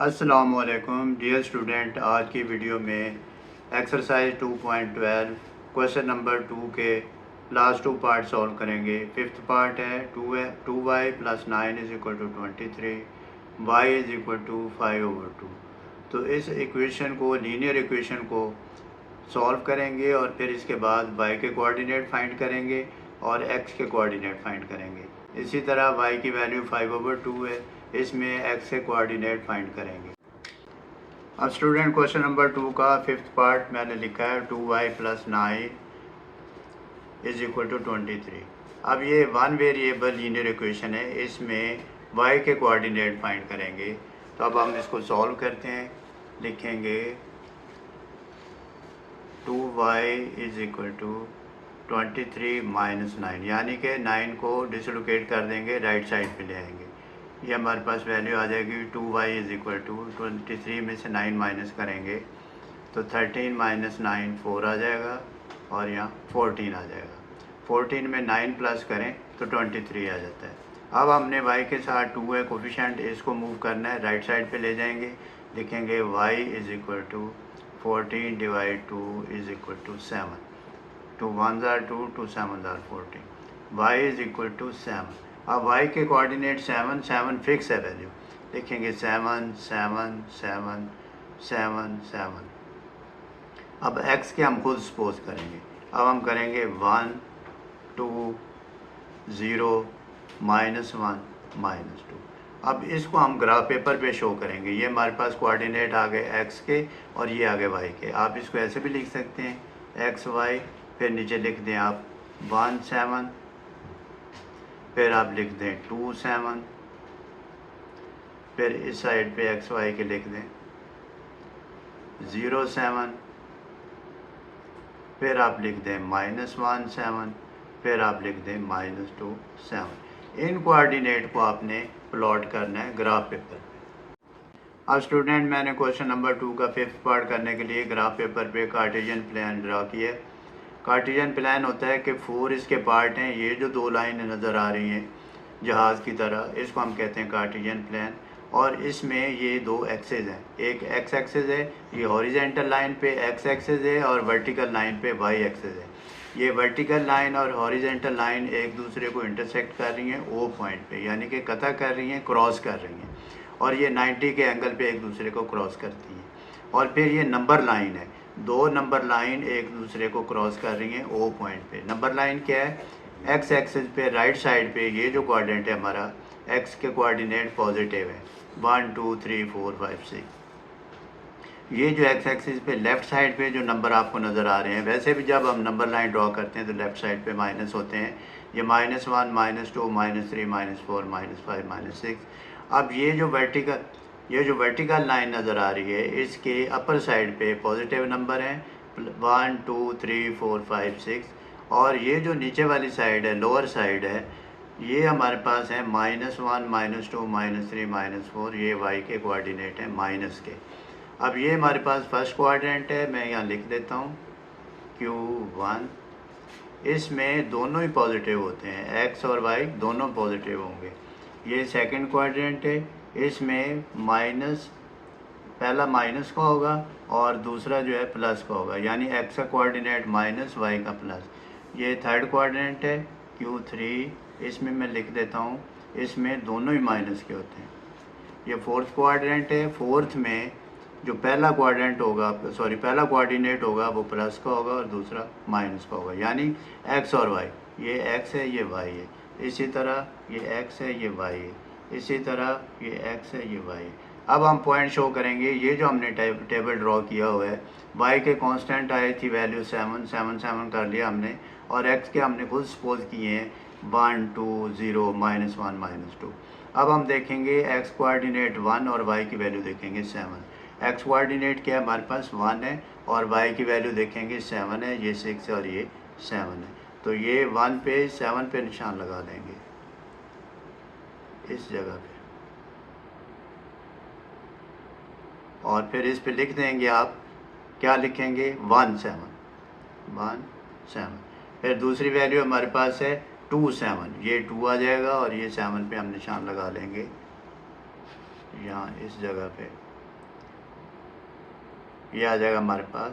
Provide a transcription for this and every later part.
अस्सलामुअलैकुम dear student, आज की वीडियो में एक्सरसाइज 2.12 क्वेश्चन नंबर 2 के लास्ट टू पार्ट सॉल्व करेंगे। फिफ्थ पार्ट है 2y + 9 = 23, y = 5/2। तो इस इक्वेशन को, लीनियर इक्वेशन को सॉल्व करेंगे और फिर इसके बाद y के कोऑर्डिनेट फाइंड करेंगे और x के कोऑर्डिनेट फाइंड करेंगे। इसी तरह y की वैल्यू 5/2 है, इसमें x के कोऑर्डिनेट फाइंड करेंगे। अब स्टूडेंट, क्वेश्चन नंबर 2 का फिफ्थ पार्ट मैंने लिखा है 2y + 9 = 23। अब ये वन वेरिएबल लीनियर इक्वेशन है, इसमें y के कोऑर्डिनेट फाइंड करेंगे। तो अब हम इसको सॉल्व करते हैं। लिखेंगे 2y = 23 - 9, यानी कि 9 को डिसलोकेट कर देंगे, राइट साइड पे ले आएंगे। ये हमारे पास वैल्यू आ जाएगी 2y = 23 में से 9 माइनस करेंगे तो 13 - 9 4 आ जाएगा और यहाँ 14 आ जाएगा। 14 में 9 प्लस करें तो 23 आ जाता है। अब हमने y के साथ 2 है कोफिशिएंट, इसको मूव करना है, राइट साइड पे ले जाएंगे। लिखेंगे y = 14 / 2 = 7। 2 1s are 2, 2 7s are 14। y = 7। अब y के कोऑर्डिनेट 7 7 फिक्स है वैल्यू। लिखेंगे 7 7 7 7 7। अब x के हम खुद सपोज करेंगे। अब हम करेंगे 1 2 0 -1 -2। अब इसको हम ग्राफ पेपर पे शो करेंगे। ये हमारे पास कोऑर्डिनेट आ गए x के और ये आ गए y के। आप इसको ऐसे भी लिख सकते हैं x y, फिर नीचे लिख दें आप 1 7, फिर आप लिख दें 2 7, फिर इस साइड पे एक्स वाई के लिख दें 0 7, फिर आप लिख दें -1 7, फिर आप लिख दें -2 7। इन कोऑर्डिनेट को आपने प्लॉट करना है ग्राफ पेपर पे। अब स्टूडेंट, मैंने क्वेश्चन नंबर 2 का फिफ्थ पार्ट करने के लिए ग्राफ पेपर पे कार्टेशियन प्लान ड्रा किया है। कार्टेशियन प्लान होता है कि 4 इसके पार्ट हैं। ये जो 2 लाइनें नज़र आ रही हैं जहाज़ की तरह, इसको हम कहते हैं कार्टेशियन प्लान। और इसमें ये 2 एक्सेस हैं, एक एक्स एक्सेस है, ये हॉरिजेंटल लाइन पे एक्स एक्सेस है और वर्टिकल लाइन पे वाई एक्सेस है। ये वर्टिकल लाइन और हॉरिजेंटल लाइन एक दूसरे को इंटरसेक्ट कर रही हैं ओ पॉइंट पे, यानी कि कता कर रही हैं, क्रॉस कर रही हैं, और ये 90 के एंगल पे एक दूसरे को क्रॉस करती हैं। और फिर ये नंबर लाइन है, 2 नंबर लाइन एक दूसरे को क्रॉस कर रही हैं ओ पॉइंट पे। नंबर लाइन क्या है? एक्स एक्सिस पे राइट साइड पे ये जो कोऑर्डिनेट है हमारा, एक्स के कोऑर्डिनेट पॉजिटिव है 1 2 3 4 5 6। ये जो एक्स एक्सिस पे लेफ़्ट साइड पे जो नंबर आपको नज़र आ रहे हैं, वैसे भी जब हम नंबर लाइन ड्रॉ करते हैं तो लेफ़्ट साइड पे माइनस होते हैं। ये -1 -2 -3 -4 -5 -6। अब ये जो वर्टिकल लाइन नज़र आ रही है, इसके अपर साइड पे पॉजिटिव नंबर हैं 1 2 3 4 5 6, और ये जो नीचे वाली साइड है, लोअर साइड है, ये हमारे पास है -1 -2 -3 -4। ये y के कोऑर्डिनेट हैं माइनस के। अब ये हमारे पास फर्स्ट कोऑर्डिनेट है, मैं यहाँ लिख देता हूँ Q1। इसमें दोनों ही पॉजिटिव होते हैं, x और y दोनों पॉजिटिव होंगे। ये सेकंड क्वाड्रेंट है, इसमें पहला माइनस का होगा और दूसरा जो है प्लस का होगा, यानी x का कोऑर्डिनेट माइनस, y का प्लस। ये थर्ड क्वाड्रेंट है Q3, इसमें मैं लिख देता हूँ, इसमें दोनों ही माइनस के होते हैं। ये फोर्थ क्वाड्रेंट है, फोर्थ में जो पहला पहला कोऑर्डिनेट होगा वो प्लस का होगा और दूसरा माइनस का होगा, यानी x और y। ये x है, ये y है। इसी तरह ये x है, ये y है। इसी तरह ये x है, ये y है। अब हम पॉइंट शो करेंगे। ये जो हमने टेबल ड्रॉ किया हुआ है, y के कांस्टेंट आई थी वैल्यू 7 7 7 कर लिया हमने, और x के हमने खुद सपोज किए हैं 1 2 0 -1 -2। अब हम देखेंगे x कोऑर्डिनेट 1 और y की वैल्यू देखेंगे 7। x कोऑर्डिनेट क्या है हमारे पास 1 है और y की वैल्यू देखेंगे 7 है, ये 6 है और ये 7 है। तो ये 1 पे 7 पे निशान लगा देंगे इस जगह पे, और फिर इस पे लिख देंगे आप, क्या लिखेंगे 1 7 1 7। फिर दूसरी वैल्यू हमारे पास है 2 7, ये 2 आ जाएगा और ये 7 पे हम निशान लगा लेंगे यहाँ इस जगह पे। ये आ जाएगा हमारे पास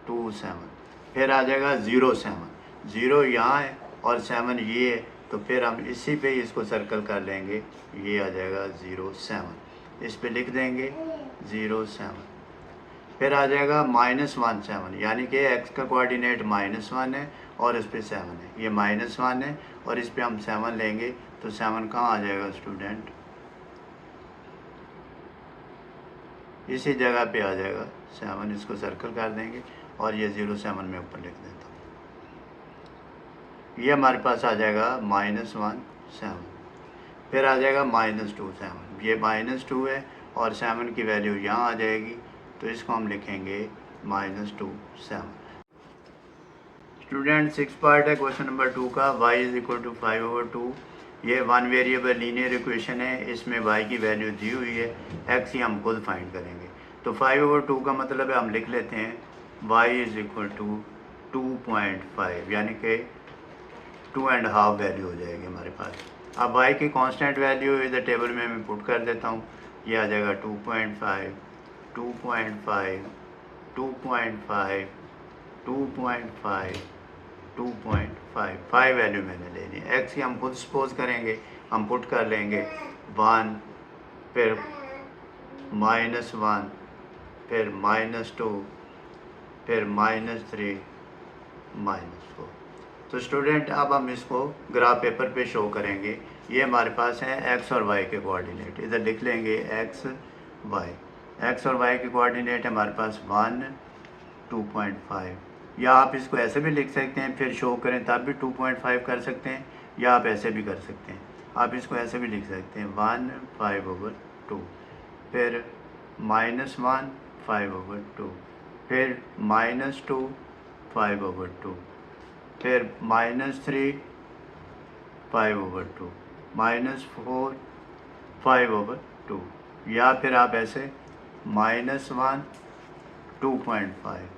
2 7। फिर आ जाएगा 0 7, 0 यहाँ है और 7 ये है, तो फिर हम इसी पे ही इसको सर्कल कर लेंगे, ये आ जाएगा 0 7, इस पे लिख देंगे 0 7। फिर आ जाएगा -1 7, यानी कि x का कोऑर्डिनेट -1 है और इस पे 7 है, ये -1 है और इस पे हम 7 लेंगे, तो 7 कहाँ आ जाएगा स्टूडेंट, इसी जगह पे आ जाएगा 7, इसको सर्कल कर देंगे और ये 0 7 में ऊपर लिख देता हूँ। ये हमारे पास आ जाएगा -1 7। फिर आ जाएगा -2 7, ये -2 है और 7 की वैल्यू यहाँ आ जाएगी, तो इसको हम लिखेंगे -2 7। स्टूडेंट 6 पार्ट है क्वेश्चन नंबर 2 का, y = 5/2। ये 1 वेरिएबल लीनियर इक्वेशन है, इसमें y की वैल्यू दी हुई है, x ही हम खुद फाइंड करेंगे। तो 5/2 का मतलब है, हम लिख लेते हैं y = 2.5, यानी कि 2.5 वैल्यू हो जाएगी हमारे पास। अब y की कांस्टेंट वैल्यू इधर टेबल में मैं पुट कर देता हूँ, ये आ जाएगा 2.5 2.5 2.5 2.5 2.5, 5 वैल्यू मैंने ले ली। x की हम खुद सपोज करेंगे, हम पुट कर लेंगे 1, फिर -1, फिर -2, फिर -3, -4। तो स्टूडेंट अब हम इसको ग्राफ पेपर पे शो करेंगे। ये हमारे पास है x और y के कोऑर्डिनेट, इधर लिख लेंगे x और y के कोऑर्डिनेट हमारे पास 1 2.5, या आप इसको ऐसे भी लिख सकते हैं, फिर शो करें तब भी 2.5 कर सकते हैं, या आप ऐसे भी कर सकते हैं, आप इसको ऐसे भी लिख सकते हैं 1 5/2, फिर -1 5/2, फिर -2 5/2, फिर -3 5/2, -4 5/2, या फिर आप ऐसे -1 2.5,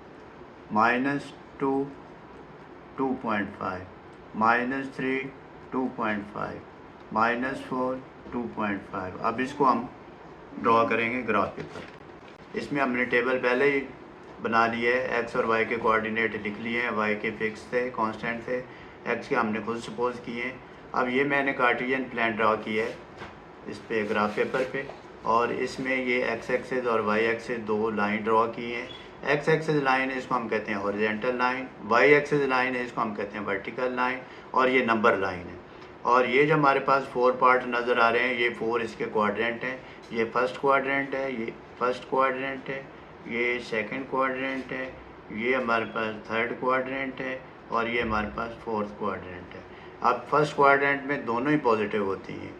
-2 2.5, -3 2.5, -4 2.5। अब इसको हम ड्रॉ करेंगे ग्राफ पेपर। इसमें हमने टेबल पहले ही बना लिए है, x और y के कोऑर्डिनेट लिख लिए हैं, y के फिक्स थे, कांस्टेंट थे, x के हमने खुद सपोज किए हैं। अब ये मैंने कार्टेशियन प्लान ड्रॉ किया है इस पे ग्राफ पेपर पे, और इसमें ये x एक्सिस और y एक्सिस दो लाइन ड्रॉ की हैं। x एक्सिस लाइन है, इसको हम कहते हैं horizontal line, y axis line है, इसको हम कहते हैं वर्टिकल लाइन, और ये नंबर लाइन है। और ये जो हमारे पास 4 पार्ट नज़र आ रहे हैं, ये 4 इसके क्वाड्रेंट हैं। ये फर्स्ट क्वाड्रेंट है, ये फर्स्ट क्वाड्रेंट है, ये सेकंड क्वाड्रेंट है, ये हमारे पास थर्ड क्वाड्रेंट है, और ये हमारे पास फोर्थ क्वाड्रेंट है। अब फर्स्ट क्वाड्रेंट में दोनों ही पॉजिटिव होती हैं,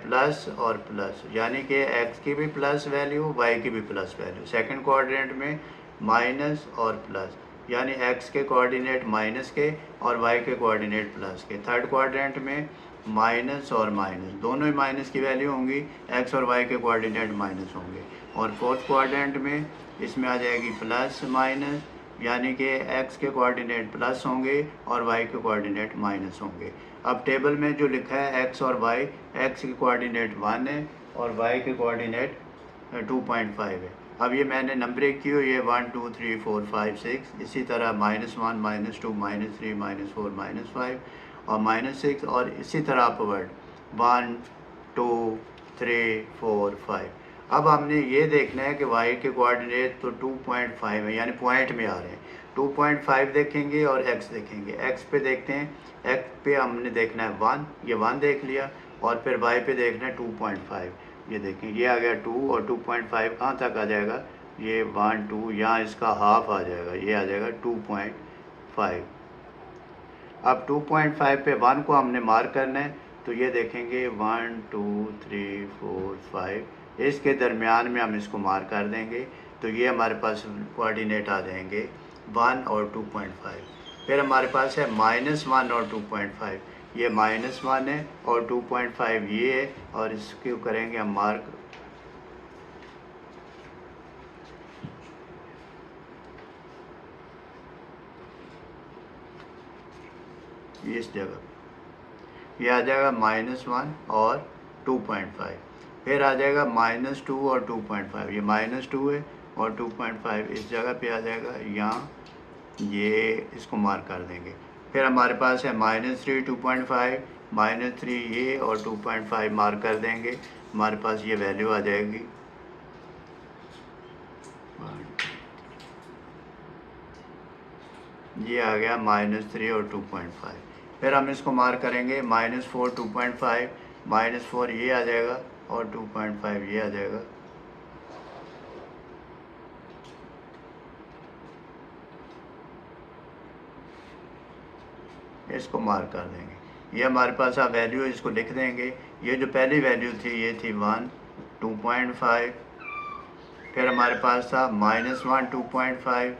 प्लस और प्लस, यानी कि x की भी प्लस वैल्यू, y की भी प्लस वैल्यू। सेकंड क्वाड्रेंट में माइनस और प्लस, यानी x के कोऑर्डिनेट माइनस के और y के कोऑर्डिनेट प्लस के। थर्ड क्वाड्रेंट में माइनस और माइनस, दोनों ही माइनस की वैल्यू होंगी, x और y के कोऑर्डिनेट माइनस होंगे। और फोर्थ क्वाड्रेंट में इसमें आ जाएगी प्लस माइनस, यानी कि x के कोऑर्डिनेट प्लस होंगे और y के कोऑर्डिनेट माइनस होंगे। अब टेबल में जो लिखा है x और y, x के कोऑर्डिनेट 1 है और y के कोऑर्डिनेट 2.5 है। अब ये मैंने नंबरिंग की हुई है 1 2 3 4 5 6, इसी तरह -1 -2 -3 -4 -5 और -6, और इसी तरह अपवर्ड 1 2 3 4 5। अब हमने ये देखना है कि y के कोऑर्डिनेट तो 2.5 है, यानी पॉइंट में आ रहे हैं। 2.5 देखेंगे और x देखेंगे। x पे देखते हैं, x पे हमने देखना है 1, ये 1 देख लिया, और फिर y पे देखना है 2.5, ये देखें, ये आ गया 2, और 2.5 कहाँ तक आ जाएगा, ये 1 2, यहाँ इसका हाफ आ जाएगा, ये आ जाएगा 2.5। अब 2.5 पे 1 को हमने मार्क करना है, तो ये देखेंगे 1 2 3 4 5, इसके दरमियान में हम इसको मार्क कर देंगे, तो ये हमारे पास कोऑर्डिनेट आ जाएंगे 1 और 2.5। फिर हमारे पास है -1 और 2.5, ये -1 है और 2.5 ये है, और इसको करेंगे हम मार्क इस जगह, ये आ जाएगा -1 और 2.5। फिर आ जाएगा -2 और 2.5, ये -2 है और 2.5 इस जगह पे आ जाएगा, यहाँ ये इसको मार्क कर देंगे। फिर हमारे पास है -3 2.5, -3 ये और 2.5 मार्क कर देंगे, हमारे पास ये वैल्यू आ जाएगी। ये आ गया -3 और 2.5। फिर हम इसको मार्क करेंगे -4 2.5, -4 ये आ जाएगा और 2.5 ये आ जाएगा। इसको मार्क कर देंगे। ये हमारे पास अब वैल्यू, इसको लिख देंगे। ये जो पहली वैल्यू थी ये थी 1 2.5, फिर हमारे पास था -1 2.5,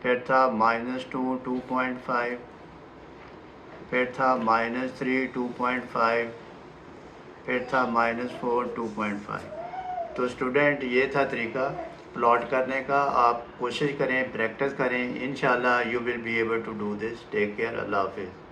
फिर था -2 2.5, फिर था -3 2.5, फिर था -4 2.5। तो स्टूडेंट ये था तरीका प्लॉट करने का। आप कोशिश करें, प्रैक्टिस करें, इंशाल्लाह you will be able to do this. Take care, अल्लाह हाफिज़।